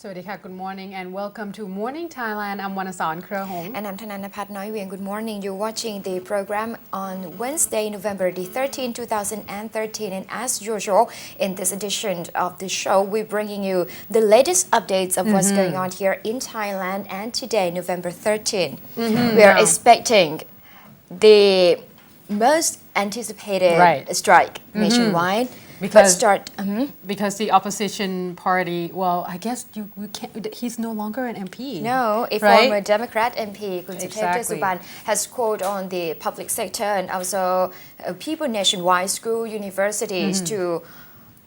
Sawasdee Good morning and welcome to Morning Thailand. I'm Wanasan Krahong. And I'm Thananapat Noivien. Good morning. You're watching the program on Wednesday, November the 13th, 2013. And as usual, in this edition of the show, we're bringing you the latest updates of what's going on here in Thailand. And today, November 13th, we are expecting the most anticipated strike nationwide. Because the opposition party, well, I guess we can't, he's no longer an MP. No, a former Democrat MP, Kun Suthep Suban, has called on the public sector and also people nationwide, school, universities to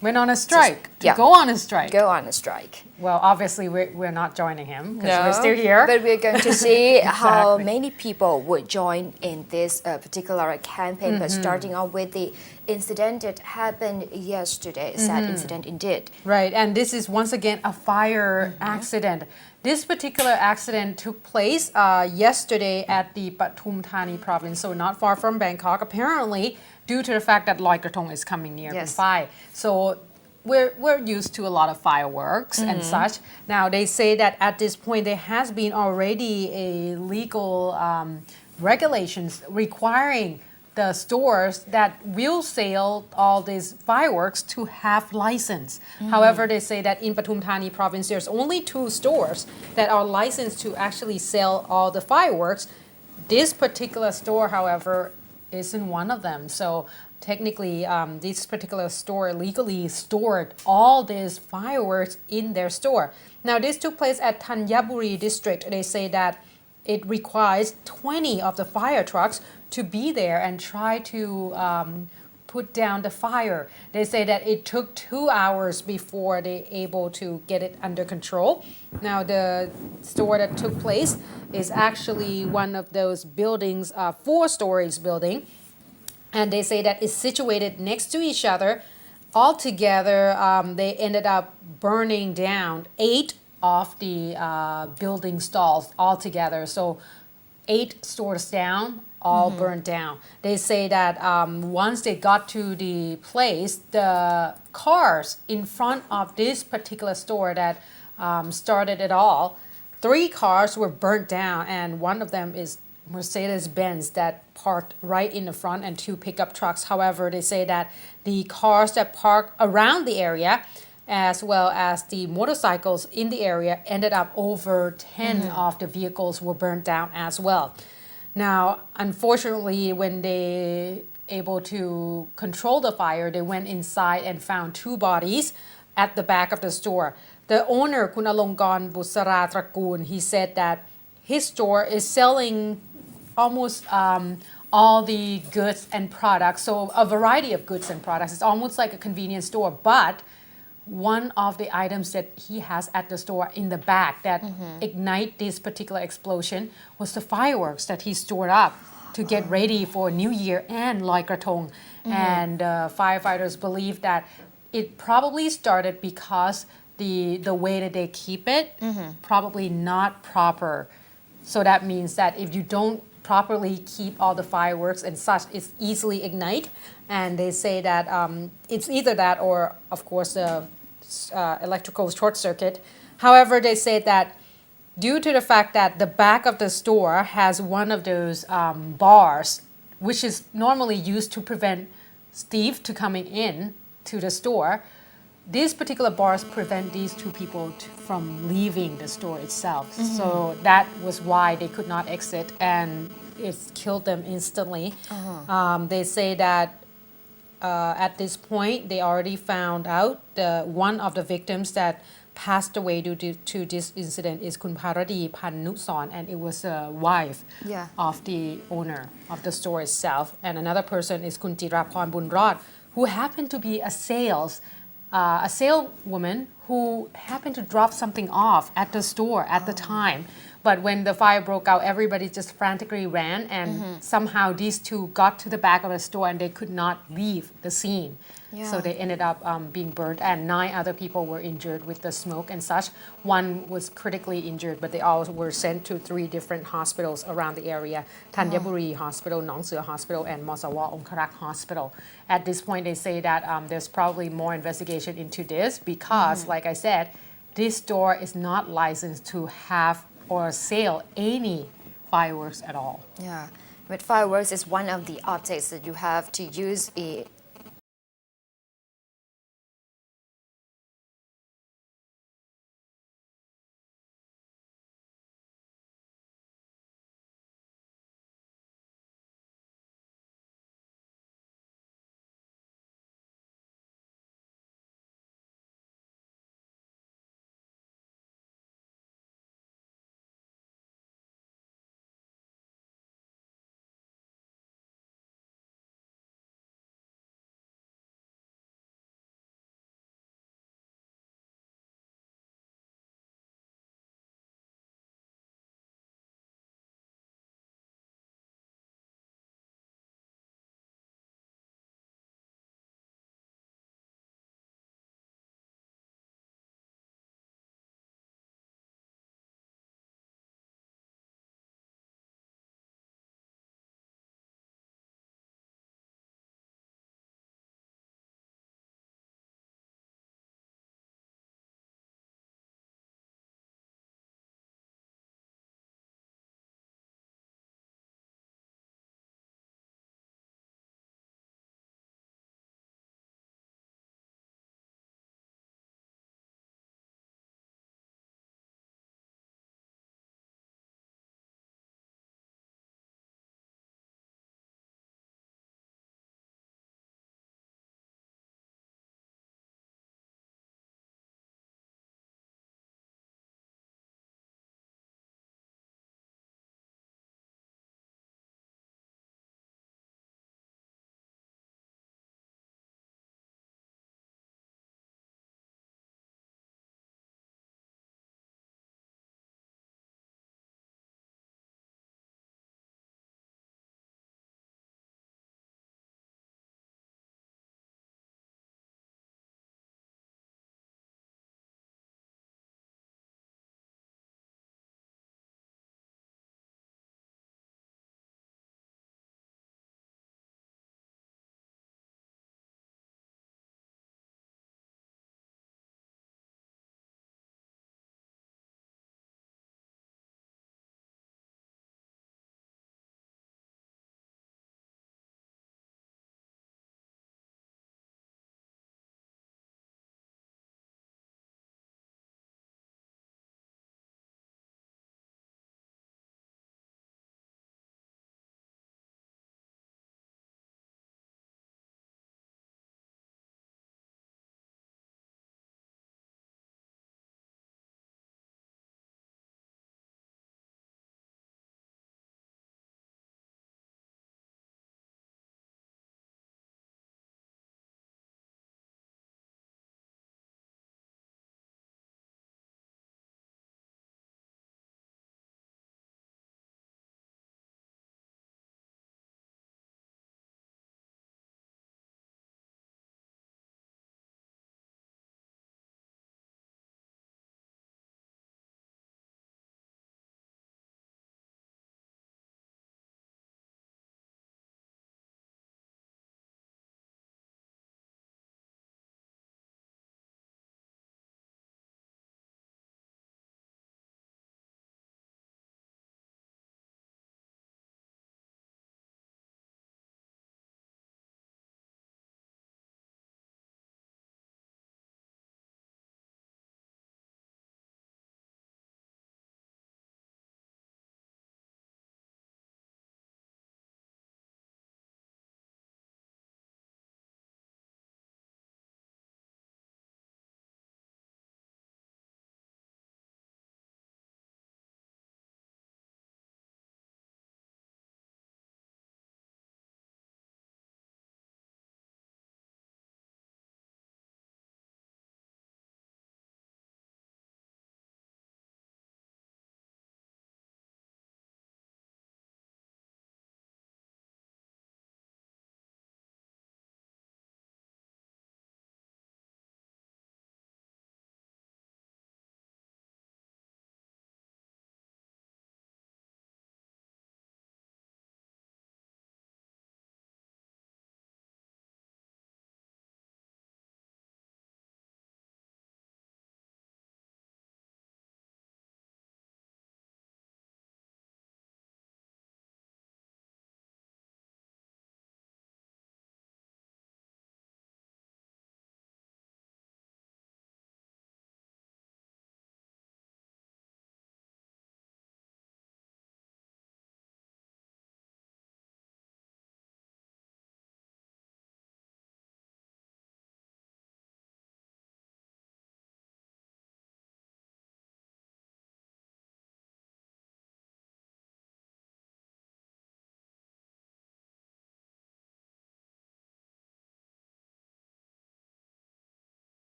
went on a strike. Go on a strike. Go on a strike. Well, obviously we're not joining him because we're still here. But we're going to see how many people would join in this particular campaign. But starting off with the incident that happened yesterday, sad incident indeed. Right, and this is once again a fire accident. This particular accident took place yesterday at the Pathum Thani province, so not far from Bangkok. Apparently, due to the fact that Loi Krathong is coming near Phayathai. So we're used to a lot of fireworks and such. Now they say that at this point there has been already a legal regulations requiring the stores that will sell all these fireworks to have license. However, they say that in Pathum Thani province there's only 2 stores that are licensed to actually sell all the fireworks. This particular store, however, isn't one of them. So technically, this particular store legally stored all these fireworks in their store. Now, this took place at Thanyaburi district. They say that it requires 20 of the fire trucks to be there and try to put down the fire. They say that it took 2 hours before they able to get it under control. Now, the store that took place is actually one of those buildings, 4 stories building. And they say that it's situated next to each other. Altogether, they ended up burning down 8 of the building stalls altogether. So 8 stores down, all burned down. They say that once they got to the place, the cars in front of this particular store that started it all, 3 cars were burnt down, and one of them is Mercedes-Benz that parked right in the front and 2 pickup trucks. However, they say that the cars that parked around the area as well as the motorcycles in the area ended up over 10 of the vehicles were burned down as well. Now, unfortunately, when they able to control the fire, they went inside and found 2 bodies at the back of the store. The owner, Kun Alongkorn Busara Trakul, he said that his store is selling almost all the goods and products, so a variety of goods and products. It's almost like a convenience store, but one of the items that he has at the store in the back that ignite this particular explosion was the fireworks that he stored up to get ready for New Year and Loi Krathong. And firefighters believe that it probably started because the way that they keep it probably not proper. So that means that if you don't properly keep all the fireworks and such, it's easily ignite. And they say that it's either that or, of course, electrical short circuit. However, they say that due to the fact that the back of the store has one of those bars, which is normally used to prevent thieves to coming in to the store, these particular bars prevent these 2 people from leaving the store itself. So that was why they could not exit, and it killed them instantly. They say that at this point, they already found out one of the victims that passed away due to this incident is Kun Paradi Pannuson, and it was a wife of the owner of the store itself. And another person is Kun Jirapon Bunrod, who happened to be a saleswoman who happened to drop something off at the store at the time. But when the fire broke out, everybody just frantically ran, and somehow these 2 got to the back of the store and they could not leave the scene. So they ended up being burned, and 9 other people were injured with the smoke and such. One was critically injured, but they all were sent to 3 different hospitals around the area: Thanyaburi Hospital, Nong Seo Hospital, and Mosawa Ongkarak Hospital. At this point, they say that there's probably more investigation into this because, like I said, this store is not licensed to have or sell any fireworks at all. Yeah, but fireworks is one of the objects that you have to use